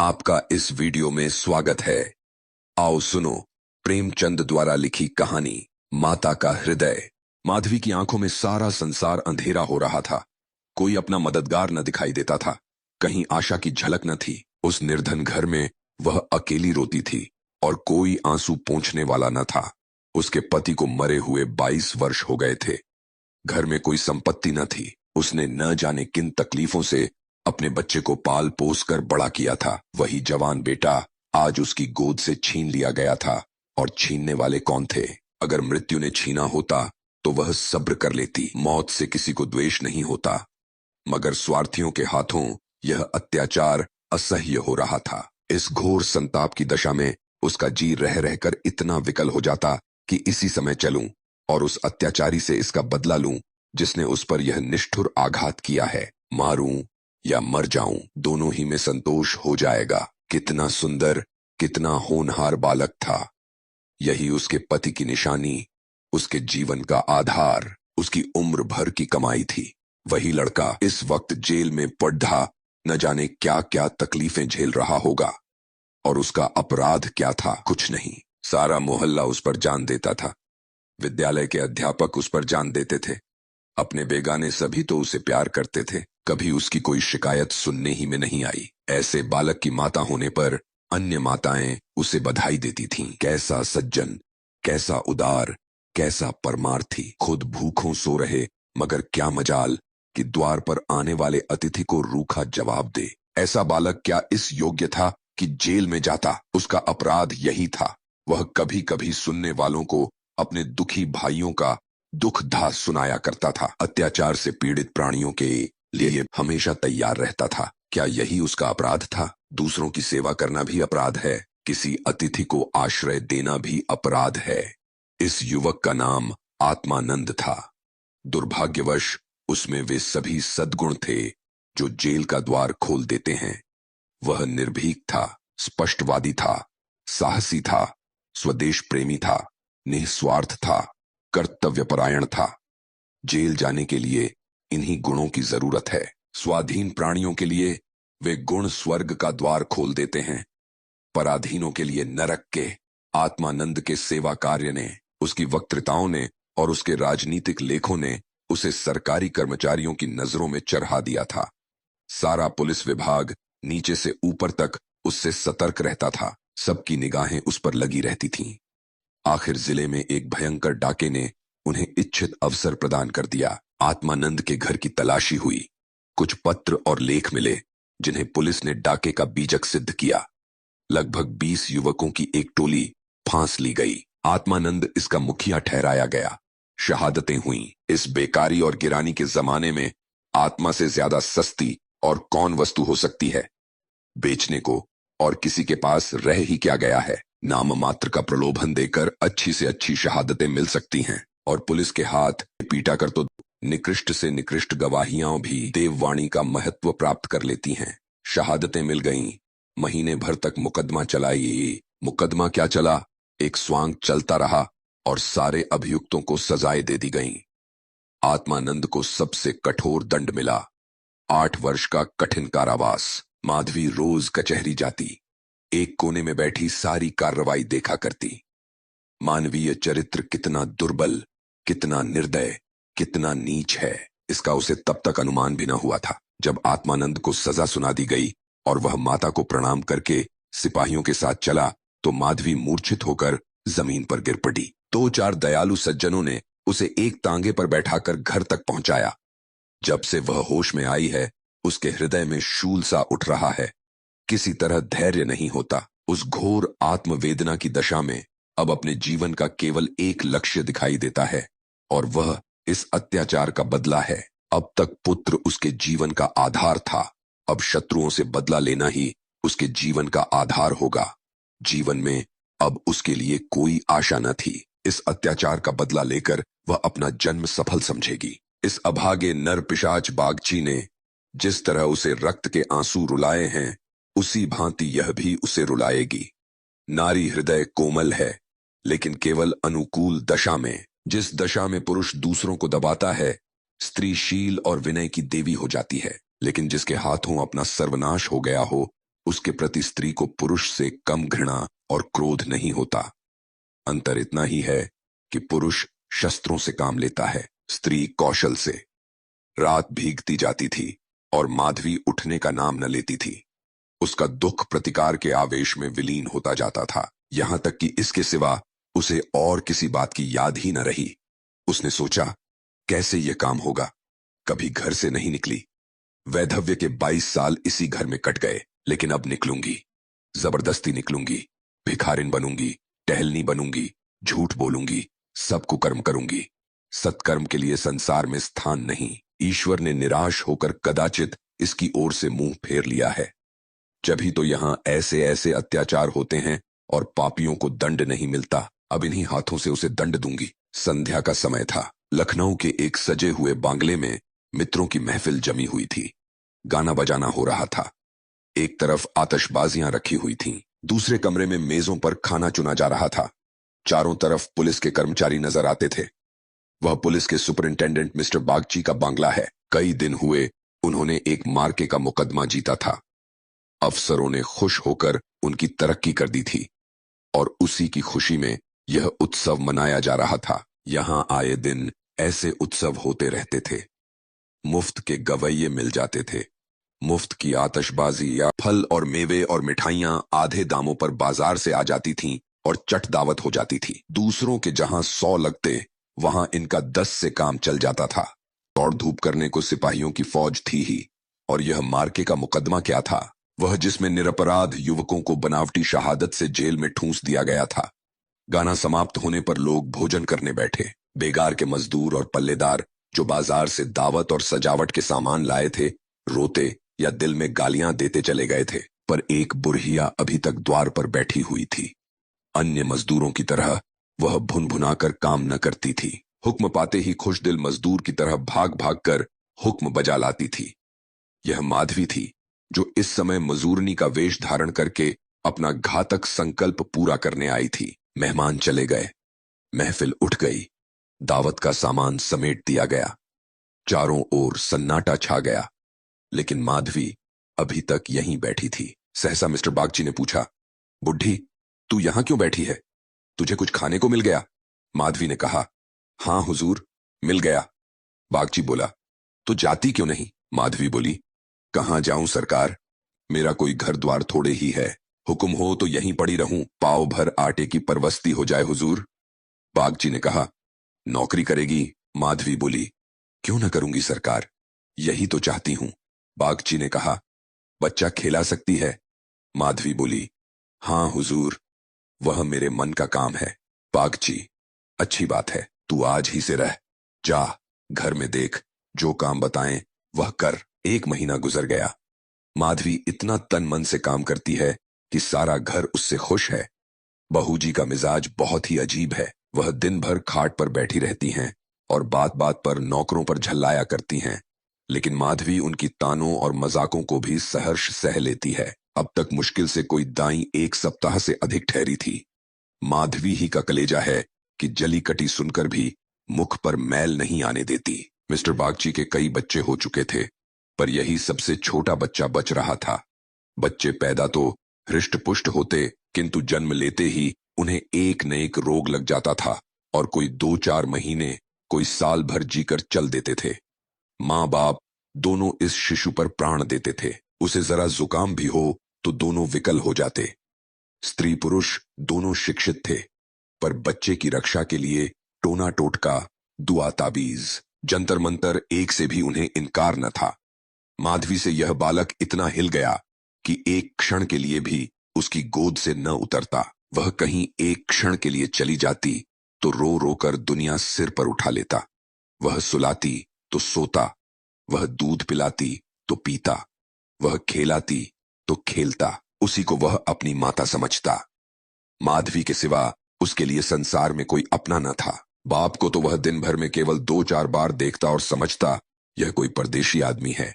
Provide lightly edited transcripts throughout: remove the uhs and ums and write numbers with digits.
आपका इस वीडियो में स्वागत है। आओ सुनो प्रेमचंद द्वारा लिखी कहानी माता का हृदय। माधवी की आंखों में सारा संसार अंधेरा हो रहा था। कोई अपना मददगार न दिखाई देता था, कहीं आशा की झलक न थी। उस निर्धन घर में वह अकेली रोती थी और कोई आंसू पोंछने वाला न था। उसके पति को मरे हुए 22 वर्ष हो गए थे। घर में कोई संपत्ति न थी। उसने न जाने किन तकलीफों से अपने बच्चे को पाल पोस कर बड़ा किया था। वही जवान बेटा आज उसकी गोद से छीन लिया गया था। और छीनने वाले कौन थे? अगर मृत्यु ने छीना होता तो वह सब्र कर लेती। मौत से किसी को द्वेष नहीं होता, मगर स्वार्थियों के हाथों यह अत्याचार असह्य हो रहा था। इस घोर संताप की दशा में उसका जी रह रहकर इतना विकल हो जाता कि इसी समय चलूं और उस अत्याचारी से इसका बदला लूं जिसने उस पर यह निष्ठुर आघात किया है। मारूं या मर जाऊं, दोनों ही में संतोष हो जाएगा। कितना सुंदर, कितना होनहार बालक था। यही उसके पति की निशानी, उसके जीवन का आधार, उसकी उम्र भर की कमाई थी। वही लड़का इस वक्त जेल में पड्ढा न जाने क्या क्या तकलीफें झेल रहा होगा। और उसका अपराध क्या था? कुछ नहीं। सारा मोहल्ला उस पर जान देता था। विद्यालय के अध्यापक उस पर जान देते थे। अपने बेगाने सभी तो उसे प्यार करते थे। कभी उसकी कोई शिकायत सुनने ही में नहीं आई। ऐसे बालक की माता होने पर अन्य माताएं उसे बधाई देती थीं। कैसा सज्जन, कैसा उदार, कैसा परमार्थी। खुद भूखों सो रहे, मगर क्या मजाल कि द्वार पर आने वाले अतिथि को रूखा जवाब दे। ऐसा बालक क्या इस योग्य था कि जेल में जाता? उसका अपराध यही था। वह कभी कभी सुनने वालों को अपने दुखी भाइयों का दुख दास सुनाया करता था। अत्याचार से पीड़ित प्राणियों के लिए हमेशा तैयार रहता था। क्या यही उसका अपराध था? दूसरों की सेवा करना भी अपराध है। किसी अतिथि को आश्रय देना भी अपराध है। इस युवक का नाम आत्मानंद था। दुर्भाग्यवश उसमें वे सभी सद्गुण थे जो जेल का द्वार खोल देते हैं। वह निर्भीक था, स्पष्टवादी था, साहसी था, स्वदेश प्रेमी था, निस्वार्थ था, कर्तव्यपरायण था। जेल जाने के लिए इन्हीं गुणों की जरूरत है। स्वाधीन प्राणियों के लिए वे गुण स्वर्ग का द्वार खोल देते हैं। पराधीनों के लिए नरक के। आत्मानंद के सेवा कार्य ने, उसकी वक्तृताओं ने और उसके राजनीतिक लेखों ने उसे सरकारी कर्मचारियों की नजरों में चढ़ा दिया था। सारा पुलिस विभाग नीचे से ऊपर तक उससे सतर्क रहता था। सबकी निगाहें उस पर लगी रहती थीं। आखिर जिले में एक भयंकर डाके ने उन्हें इच्छित अवसर प्रदान कर दिया। आत्मानंद के घर की तलाशी हुई। कुछ पत्र और लेख मिले जिन्हें पुलिस ने डाके का बीजक सिद्ध किया। लगभग 20 युवकों की एक टोली फांस ली गई। आत्मानंद इसका मुखिया ठहराया गया। शहादतें हुईं। इस बेकारी और गिरानी के जमाने में आत्मा से ज्यादा सस्ती और कौन वस्तु हो सकती है? बेचने को और किसी के पास रह ही क्या गया है? नाम मात्र का प्रलोभन देकर अच्छी से अच्छी शहादतें मिल सकती हैं और पुलिस के हाथ पीटा कर तो निकृष्ट से निकृष्ट गवाहियां भी देववाणी का महत्व प्राप्त कर लेती हैं। शहादतें मिल गईं। महीने भर तक मुकदमा चलाई। मुकदमा क्या चला, एक स्वांग चलता रहा और सारे अभियुक्तों को सजाएं दे दी गईं। आत्मानंद को सबसे कठोर दंड मिला, 8 वर्ष का कठिन कारावास। माधवी रोज कचहरी जाती, एक कोने में बैठी सारी कार्रवाई देखा करती। मानवीय चरित्र कितना दुर्बल, कितना निर्दय, कितना नीच है, इसका उसे तब तक अनुमान भी न हुआ था। जब आत्मानंद को सजा सुना दी गई और वह माता को प्रणाम करके सिपाहियों के साथ चला तो माधवी मूर्छित होकर जमीन पर गिर पड़ी। 2-4 दयालु सज्जनों ने उसे एक तांगे पर बैठाकर घर तक पहुंचाया। जब से वह होश में आई है उसके हृदय में शूल सा उठ रहा है। किसी तरह धैर्य नहीं होता। उस घोर आत्मवेदना की दशा में अब अपने जीवन का केवल एक लक्ष्य दिखाई देता है और वह इस अत्याचार का बदला है। अब तक पुत्र उसके जीवन का आधार था, अब शत्रुओं से बदला लेना ही उसके जीवन का आधार होगा। जीवन में अब उसके लिए कोई आशा न थी। इस अत्याचार का बदला लेकर वह अपना जन्म सफल समझेगी। इस अभागे नर पिशाच बागची ने जिस तरह उसे रक्त के आंसू रुलाए हैं उसी भांति यह भी उसे रुलाएगी। नारी हृदय कोमल है, लेकिन केवल अनुकूल दशा में। जिस दशा में पुरुष दूसरों को दबाता है, स्त्री शील और विनय की देवी हो जाती है। लेकिन जिसके हाथों अपना सर्वनाश हो गया हो, उसके प्रति स्त्री को पुरुष से कम घृणा और क्रोध नहीं होता। अंतर इतना ही है कि पुरुष शस्त्रों से काम लेता है, स्त्री कौशल से। रात भीगती जाती थी और माधवी उठने का नाम न लेती थी। उसका दुख प्रतिकार के आवेश में विलीन होता जाता था, यहां तक कि इसके सिवा उसे और किसी बात की याद ही न रही। उसने सोचा, कैसे यह काम होगा। कभी घर से नहीं निकली। वैधव्य के 22 साल इसी घर में कट गए, लेकिन अब निकलूंगी, जबरदस्ती निकलूंगी। भिखारिन बनूंगी, टहलनी बनूंगी, झूठ बोलूंगी, सब कुकर्म करूंगी। सत्कर्म के लिए संसार में स्थान नहीं। ईश्वर ने निराश होकर कदाचित इसकी ओर से मुंह फेर लिया है। जब ही तो यहां ऐसे ऐसे अत्याचार होते हैं और पापियों को दंड नहीं मिलता। अब इन्हीं हाथों से उसे दंड दूंगी। संध्या का समय था। लखनऊ के एक सजे हुए बांगले में मित्रों की महफिल जमी हुई थी। गाना बजाना हो रहा था। एक तरफ आतशबाजियां रखी हुई थीं, दूसरे कमरे में मेजों पर खाना चुना जा रहा था। चारों तरफ पुलिस के कर्मचारी नजर आते थे। वह पुलिस के सुपरिंटेंडेंट मिस्टर बागची का बांग्ला है। कई दिन हुए उन्होंने एक मार्के का मुकदमा जीता था। अफसरों ने खुश होकर उनकी तरक्की कर दी थी और उसी की खुशी में यह उत्सव मनाया जा रहा था। यहां आए दिन ऐसे उत्सव होते रहते थे। मुफ्त के गवैये मिल जाते थे। मुफ्त की आतशबाजी या फल और मेवे और मिठाइयां आधे दामों पर बाजार से आ जाती थीं और चट दावत हो जाती थी। दूसरों के जहां 100 लगते, वहां इनका 10 से काम चल जाता था। दौड़ धूप करने को सिपाहियों की फौज थी ही। और यह मार्के का मुकदमा क्या था, वह जिसमें निरपराध युवकों को बनावटी शहादत से जेल में ठूंस दिया गया था। गाना समाप्त होने पर लोग भोजन करने बैठे। बेगार के मजदूर और पल्लेदार जो बाजार से दावत और सजावट के सामान लाए थे, रोते या दिल में गालियां देते चले गए थे। पर एक बुढ़िया अभी तक द्वार पर बैठी हुई थी। अन्य मजदूरों की तरह वह भुनभुनाकर काम न करती थी। हुक्म पाते ही खुश दिल मजदूर की तरह भाग भाग कर हुक्म बजा लाती थी। यह माधवी थी, जो इस समय मजूरनी का वेश धारण करके अपना घातक संकल्प पूरा करने आई थी। मेहमान चले गए, महफिल उठ गई, दावत का सामान समेट दिया गया। चारों ओर सन्नाटा छा गया, लेकिन माधवी अभी तक यहीं बैठी थी। सहसा मिस्टर बागची ने पूछा, बुढ़ी, तू यहां क्यों बैठी है? तुझे कुछ खाने को मिल गया? माधवी ने कहा, हां हुजूर, मिल गया। बागची बोला, तो जाती क्यों नहीं? माधवी बोली, कहां जाऊं सरकार, मेरा कोई घर द्वार थोड़े ही है। हुक्म हो तो यहीं पड़ी रहूं, पाव भर आटे की परवस्ती हो जाए हुजूर। बागची ने कहा, नौकरी करेगी? माधवी बोली, क्यों न करूंगी सरकार, यही तो चाहती हूं। बागची ने कहा, बच्चा खेला सकती है? माधवी बोली, हां हुजूर, वह मेरे मन का काम है। बागची, अच्छी बात है, तू आज ही से रह। जा, घर में देख, जो काम बताएं वह कर। 1 महीना गुजर गया। माधवी इतना तन मन से काम करती है कि सारा घर उससे खुश है। बहू जी का मिजाज बहुत ही अजीब है। वह दिन भर खाट पर बैठी रहती हैं और बात बात पर नौकरों पर झल्लाया करती हैं, लेकिन माधवी उनकी तानों और मजाकों को भी सहर्ष सह लेती है। अब तक मुश्किल से कोई दाई 1 सप्ताह से अधिक ठहरी थी। माधवी ही का कलेजा है कि जली कटी सुनकर भी मुख पर मैल नहीं आने देती। मिस्टर बागची के कई बच्चे हो चुके थे, पर यही सबसे छोटा बच्चा बच रहा था। बच्चे पैदा तो हृष्ट पुष्ट होते, किंतु जन्म लेते ही उन्हें एक न एक रोग लग जाता था और कोई 2-4 महीने, कोई साल भर जीकर चल देते थे। माँ बाप दोनों इस शिशु पर प्राण देते थे। उसे जरा जुकाम भी हो तो दोनों विकल हो जाते। स्त्री पुरुष दोनों शिक्षित थे, पर बच्चे की रक्षा के लिए टोना टोटका, दुआ ताबीज, जंतर मंतर एक से भी उन्हें इनकार न था। माधवी से यह बालक इतना हिल गया कि एक क्षण के लिए भी उसकी गोद से न उतरता। वह कहीं एक क्षण के लिए चली जाती तो रो रो कर दुनिया सिर पर उठा लेता। वह सुलाती तो सोता, वह दूध पिलाती तो पीता, वह खेलाती तो खेलता। उसी को वह अपनी माता समझता। माधवी के सिवा उसके लिए संसार में कोई अपना न था। बाप को तो वह दिन भर में केवल 2-4 बार देखता और समझता यह कोई परदेशी आदमी है।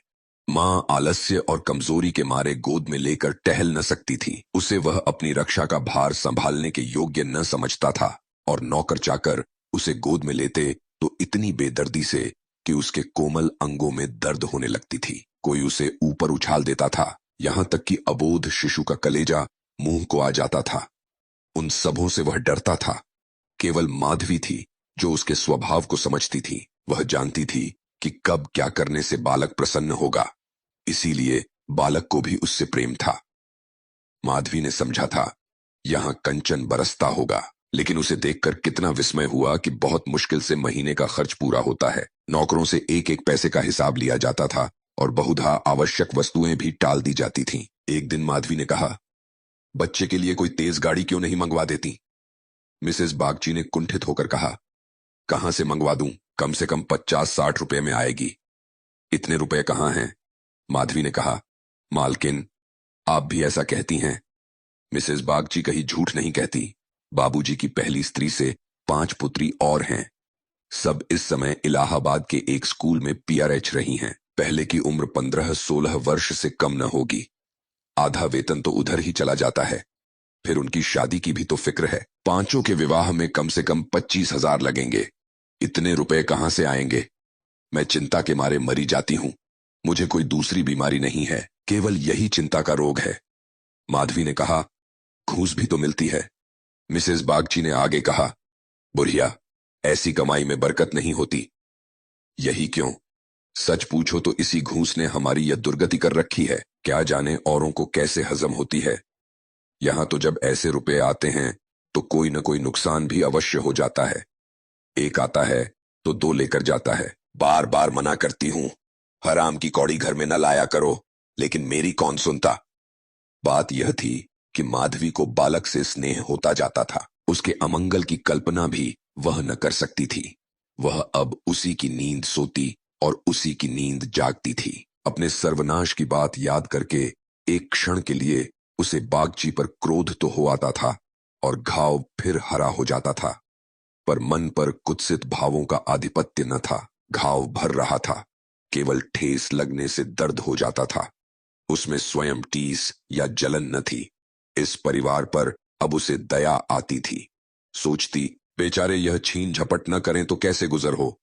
मां आलस्य और कमजोरी के मारे गोद में लेकर टहल न सकती थी। उसे वह अपनी रक्षा का भार संभालने के योग्य न समझता था और नौकर चाकर उसे गोद में लेते तो इतनी बेदर्दी से कि उसके कोमल अंगों में दर्द होने लगती थी। कोई उसे ऊपर उछाल देता था, यहां तक कि अबोध शिशु का कलेजा मुंह को आ जाता था। उन सबों से वह डरता था। केवल माधवी थी जो उसके स्वभाव को समझती थी। वह जानती थी कि कब क्या करने से बालक प्रसन्न होगा, इसीलिए बालक को भी उससे प्रेम था। माधवी ने समझा था यहां कंचन बरसता होगा, लेकिन उसे देखकर कितना विस्मय हुआ कि बहुत मुश्किल से महीने का खर्च पूरा होता है। नौकरों से एक एक पैसे का हिसाब लिया जाता था और बहुधा आवश्यक वस्तुएं भी टाल दी जाती थीं। एक दिन माधवी ने कहा, बच्चे के लिए कोई तेज गाड़ी क्यों नहीं मंगवा देती? मिसेस बागची ने कुंठित होकर कहा, कहां से मंगवा दूं? कम से कम 50-60 रुपए में आएगी। इतने रुपए कहां हैं? माधवी ने कहा, मालकिन, आप भी ऐसा कहती हैं। मिसेस बागची कहीं झूठ नहीं कहती। बाबूजी की पहली स्त्री से 5 पुत्री और हैं। सब इस समय इलाहाबाद के एक स्कूल में पीआरएच रही हैं। पहले की उम्र 15-16 वर्ष से कम न होगी। आधा वेतन तो उधर ही चला जाता है। फिर उनकी शादी की भी तो फिक्र है। पांचों के विवाह में कम से कम 25,000 लगेंगे। इतने रुपए कहां से आएंगे? मैं चिंता के मारे मरी जाती हूं। मुझे कोई दूसरी बीमारी नहीं है, केवल यही चिंता का रोग है। माधवी ने कहा, घूस भी तो मिलती है। मिसेस बागची ने आगे कहा, बुढ़िया, ऐसी कमाई में बरकत नहीं होती। यही क्यों? सच पूछो तो इसी घूस ने हमारी यह दुर्गति कर रखी है। क्या जाने औरों को कैसे हजम होती है। यहां तो जब ऐसे रुपए आते हैं तो कोई न कोई नुकसान भी अवश्य हो जाता है। एक आता है तो दो लेकर जाता है। बार बार मना करती हूं, हराम की कौड़ी घर में न लाया करो, लेकिन मेरी कौन सुनता। बात यह थी कि माधवी को बालक से स्नेह होता जाता था। उसके अमंगल की कल्पना भी वह न कर सकती थी। वह अब उसी की नींद सोती और उसी की नींद जागती थी। अपने सर्वनाश की बात याद करके एक क्षण के लिए उसे बागची पर क्रोध तो हो आता था और घाव फिर हरा हो जाता था, पर मन पर कुत्सित भावों का आधिपत्य न था। घाव भर रहा था, केवल ठेस लगने से दर्द हो जाता था। उसमें स्वयं टीस या जलन न थी। इस परिवार पर अब उसे दया आती थी। सोचती, बेचारे यह छीन झपट न करें तो कैसे गुजर हो।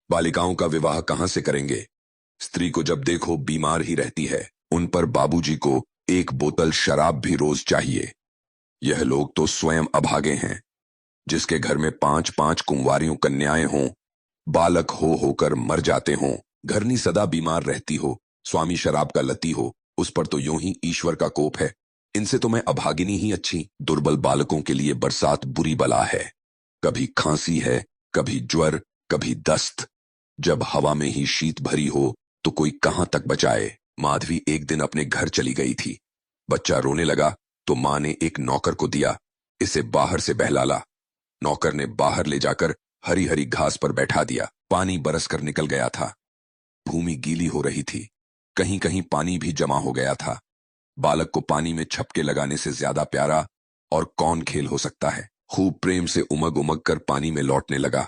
बालिकाओं का विवाह कहां से करेंगे? स्त्री को जब देखो बीमार ही रहती है। उन पर बाबूजी को एक बोतल शराब भी रोज चाहिए। यह लोग तो स्वयं अभागे हैं। जिसके घर में 5-5 कुंवारियों कन्याएं हों, बालक हो होकर मर जाते हों, घरनी सदा बीमार रहती हो, स्वामी शराब का लती हो, उस पर तो यूं ही ईश्वर का कोप है। इनसे तो मैं अभागिनी ही अच्छी। दुर्बल बालकों के लिए बरसात बुरी बला है। कभी खांसी है, कभी ज्वर, कभी दस्त। जब हवा में ही शीत भरी हो तो कोई कहां तक बचाए। माधवी एक दिन अपने घर चली गई थी। बच्चा रोने लगा तो मां ने एक नौकर को दिया, इसे बाहर से बहला ला। नौकर ने बाहर ले जाकर हरी हरी घास पर बैठा दिया। पानी बरस कर निकल गया था। भूमि गीली हो रही थी, कहीं कहीं पानी भी जमा हो गया था। बालक को पानी में छपके लगाने से ज्यादा प्यारा और कौन खेल हो सकता है। खूब प्रेम से उमग उमग कर पानी में लौटने लगा।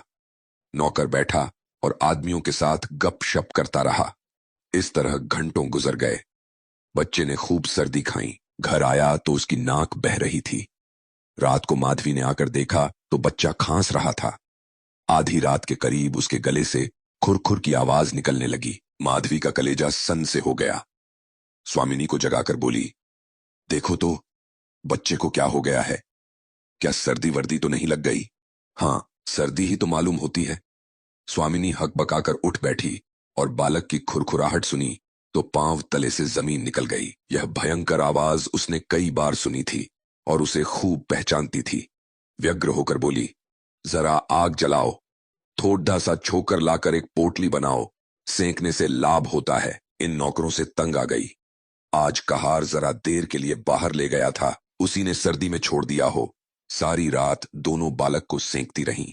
नौकर बैठा और आदमियों के साथ गपशप करता रहा। इस तरह घंटों गुजर गए। बच्चे ने खूब सर्दी खाई। घर आया तो उसकी नाक बह रही थी। रात को माधवी ने आकर देखा तो बच्चा खांस रहा था। आधी रात के करीब उसके गले से खुरखुर की आवाज निकलने लगी। माधवी का कलेजा सन से हो गया। स्वामिनी को जगाकर बोली, देखो तो बच्चे को क्या हो गया है। क्या सर्दी वर्दी तो नहीं लग गई? हाँ, सर्दी ही तो मालूम होती है। स्वामिनी हकबकाकर उठ बैठी और बालक की खुरखुराहट सुनी तो पांव तले से जमीन निकल गई। यह भयंकर आवाज उसने कई बार सुनी थी और उसे खूब पहचानती थी। व्यग्र होकर बोली, जरा आग जलाओ, थोड़ा सा छोकर लाकर एक पोटली बनाओ, सेंकने से लाभ होता है। इन नौकरों से तंग आ गई। आज कहार जरा देर के लिए बाहर ले गया था, उसी ने सर्दी में छोड़ दिया हो। सारी रात दोनों बालक को सेंकती रहीं।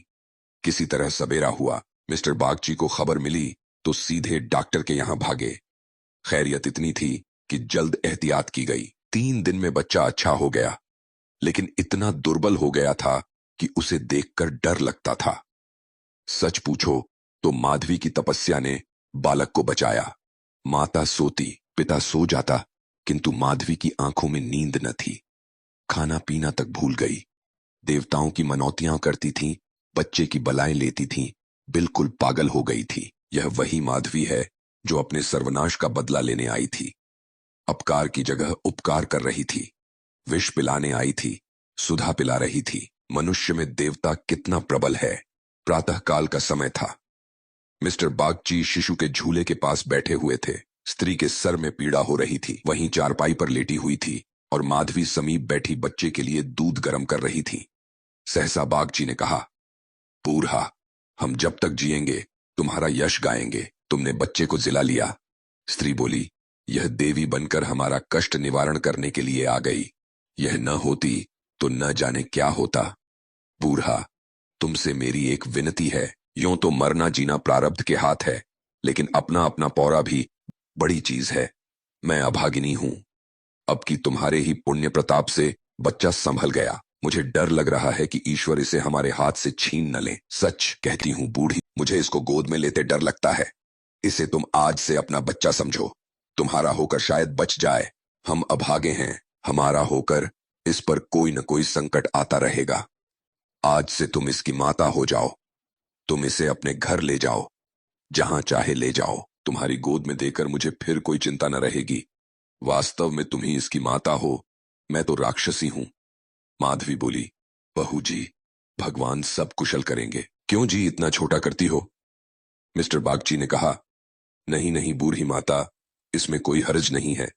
किसी तरह सवेरा हुआ। मिस्टर बागची को खबर मिली तो सीधे डॉक्टर के यहां भागे। खैरियत इतनी थी कि जल्द एहतियात की गई। 3 दिन में बच्चा अच्छा हो गया, लेकिन इतना दुर्बल हो गया था कि उसे देखकर डर लगता था। सच पूछो तो माधवी की तपस्या ने बालक को बचाया। माता सोती, पिता सो जाता, किंतु माधवी की आंखों में नींद न थी। खाना पीना तक भूल गई। देवताओं की मनौतियां करती थी, बच्चे की बलाएं लेती थी, बिल्कुल पागल हो गई थी। यह वही माधवी है जो अपने सर्वनाश का बदला लेने आई थी। अपकार की जगह उपकार कर रही थी। विष पिलाने आई थी, सुधा पिला रही थी। मनुष्य में देवता कितना प्रबल है। प्रातःकाल का समय था। मिस्टर बागची शिशु के झूले के पास बैठे हुए थे। स्त्री के सर में पीड़ा हो रही थी, वहीं चारपाई पर लेटी हुई थी और माधवी समीप बैठी बच्चे के लिए दूध गर्म कर रही थी। सहसा बागची ने कहा, बूढ़ा, हम जब तक जिएंगे तुम्हारा यश गाएंगे। तुमने बच्चे को जिला लिया। स्त्री बोली, यह देवी बनकर हमारा कष्ट निवारण करने के लिए आ गई। यह न होती तो न जाने क्या होता। बूढ़ा, तुमसे मेरी एक विनती है। यूं तो मरना जीना प्रारब्ध के हाथ है, लेकिन अपना अपना पौरा भी बड़ी चीज है। मैं अभागिनी हूं। अब की तुम्हारे ही पुण्य प्रताप से बच्चा संभल गया। मुझे डर लग रहा है कि ईश्वर इसे हमारे हाथ से छीन न ले। सच कहती हूं बूढ़ी, मुझे इसको गोद में लेते डर लगता है। इसे तुम आज से अपना बच्चा समझो। तुम्हारा होकर शायद बच जाए। हम अभागे हैं, हमारा होकर इस पर कोई न कोई संकट आता रहेगा। आज से तुम इसकी माता हो जाओ। तुम इसे अपने घर ले जाओ, जहां चाहे ले जाओ। तुम्हारी गोद में देकर मुझे फिर कोई चिंता न रहेगी। वास्तव में तुम ही इसकी माता हो, मैं तो राक्षसी हूं। माधवी बोली, बहू जी, भगवान सब कुशल करेंगे। क्यों जी इतना छोटा करती हो? मिस्टर बागची ने कहा, नहीं नहीं बूढ़ी माता, इसमें कोई हर्ज नहीं है।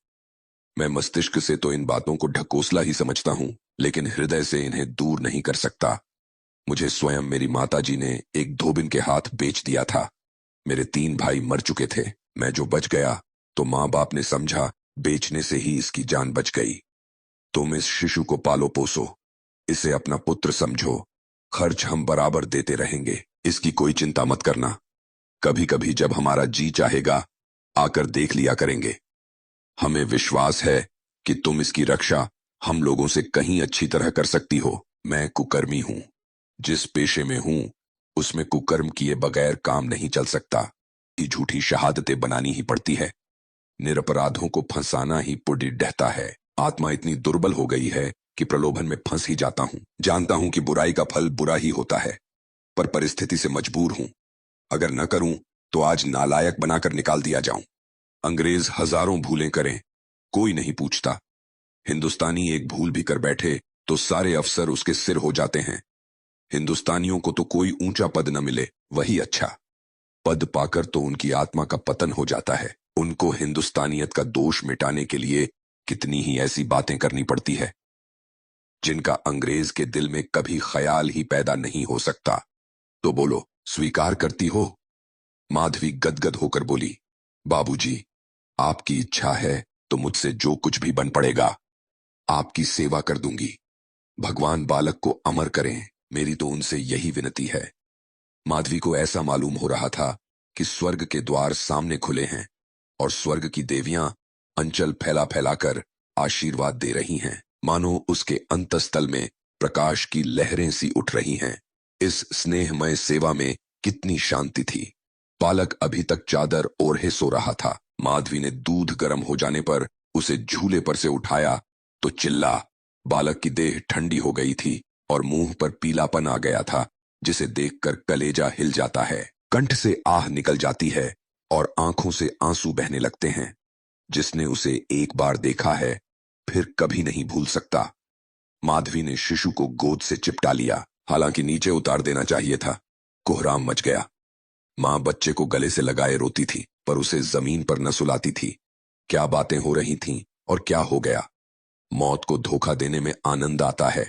मैं मस्तिष्क से तो इन बातों को ढकोसला ही समझता हूं, लेकिन हृदय से इन्हें दूर नहीं कर सकता। मुझे स्वयं मेरी माताजी ने एक धोबिन के हाथ बेच दिया था। मेरे 3 भाई मर चुके थे। मैं जो बच गया तो माँ बाप ने समझा बेचने से ही इसकी जान बच गई। तुम इस शिशु को पालो पोसो, इसे अपना पुत्र समझो। खर्च हम बराबर देते रहेंगे, इसकी कोई चिंता मत करना। कभी कभी जब हमारा जी चाहेगा आकर देख लिया करेंगे। हमें विश्वास है कि तुम इसकी रक्षा हम लोगों से कहीं अच्छी तरह कर सकती हो। मैं कुकर्मी हूं। जिस पेशे में हूं उसमें कुकर्म किए बगैर काम नहीं चल सकता। ये झूठी शहादतें बनानी ही पड़ती है। निरपराधों को फंसाना ही पुण्य रहता है। आत्मा इतनी दुर्बल हो गई है कि प्रलोभन में फंस ही जाता हूं। जानता हूं कि बुराई का फल बुरा ही होता है, पर परिस्थिति से मजबूर हूं। अगर न करूं तो आज नालायक बनाकर निकाल दिया जाऊं। अंग्रेज हजारों भूलें करें, कोई नहीं पूछता। हिंदुस्तानी एक भूल भी कर बैठे तो सारे अफसर उसके सिर हो जाते हैं। हिंदुस्तानियों को तो कोई ऊंचा पद न मिले, वही अच्छा। पद पाकर तो उनकी आत्मा का पतन हो जाता है। उनको हिंदुस्तानियत का दोष मिटाने के लिए कितनी ही ऐसी बातें करनी पड़ती है जिनका अंग्रेज के दिल में कभी ख्याल ही पैदा नहीं हो सकता। तो बोलो, स्वीकार करती हो? माधवी गदगद होकर बोली, बाबूजी, आपकी इच्छा है तो मुझसे जो कुछ भी बन पड़ेगा। आपकी सेवा कर दूंगी। भगवान बालक को अमर करें, मेरी तो उनसे यही विनती है। माधवी को ऐसा मालूम हो रहा था कि स्वर्ग के द्वार सामने खुले हैं और स्वर्ग की देवियां अंचल फैला फैलाकर आशीर्वाद दे रही हैं, मानो उसके अंतस्तल में प्रकाश की लहरें सी उठ रही हैं। इस स्नेहमय सेवा में कितनी शांति थी। बालक अभी तक चादर ओढ़े सो रहा था। माधवी ने दूध गर्म हो जाने पर उसे झूले पर से उठाया तो चिल्ला। बालक की देह ठंडी हो गई थी और मुंह पर पीलापन आ गया था, जिसे देखकर कलेजा हिल जाता है, कंठ से आह निकल जाती है और आंखों से आंसू बहने लगते हैं। जिसने उसे एक बार देखा है फिर कभी नहीं भूल सकता। माधवी ने शिशु को गोद से चिपटा लिया, हालांकि नीचे उतार देना चाहिए था। कोहराम मच गया। मां बच्चे को गले से लगाए रोती थी, पर उसे जमीन पर न सुलाती थी। क्या बातें हो रही थीं और क्या हो गया। मौत को धोखा देने में आनंद आता है।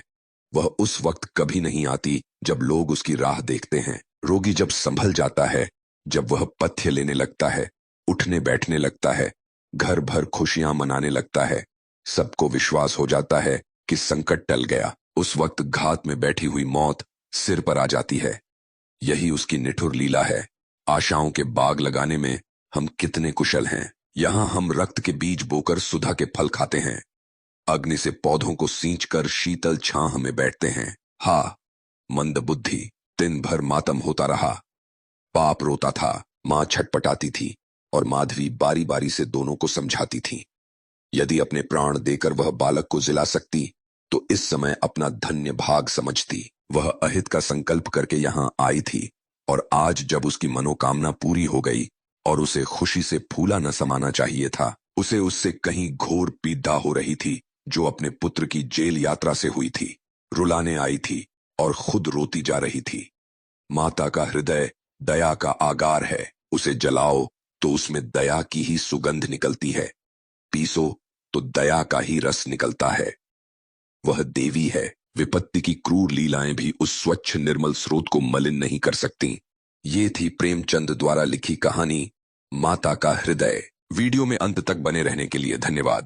वह उस वक्त कभी नहीं आती जब लोग उसकी राह देखते हैं। रोगी जब संभल जाता है, जब वह पथ्य लेने लगता है, उठने बैठने लगता है, घर भर खुशियां मनाने लगता है, सबको विश्वास हो जाता है कि संकट टल गया। उस वक्त घात में बैठी हुई मौत सिर पर आ जाती है। यही उसकी निठुर लीला है। आशाओं के बाग लगाने में हम कितने कुशल हैं। यहां हम रक्त के बीज बोकर सुधा के फल खाते हैं। अग्नि से पौधों को सींचकर शीतल छांव में बैठते हैं। हा, मंद बुद्धि, दिन भर मातम होता रहा। बाप रोता था, मां छटपटाती थी और माधवी बारी बारी से दोनों को समझाती थी। यदि अपने प्राण देकर वह बालक को जिला सकती तो इस समय अपना धन्य भाग समझती। वह अहित का संकल्प करके यहां आई थी और आज जब उसकी मनोकामना पूरी हो गई और उसे खुशी से फूला न समाना चाहिए था, उसे उससे कहीं घोर पीड़ा हो रही थी, जो अपने पुत्र की जेल यात्रा से हुई थी। रुलाने आई थी और खुद रोती जा रही थी। माता का हृदय दया का आगार है, उसे जलाओ तो उसमें दया की ही सुगंध निकलती है, पीसो तो दया का ही रस निकलता है। वह देवी है, विपत्ति की क्रूर लीलाएं भी उस स्वच्छ निर्मल स्रोत को मलिन नहीं कर सकती। ये थी प्रेमचंद द्वारा लिखी कहानी माता का हृदय। वीडियो में अंत तक बने रहने के लिए धन्यवाद।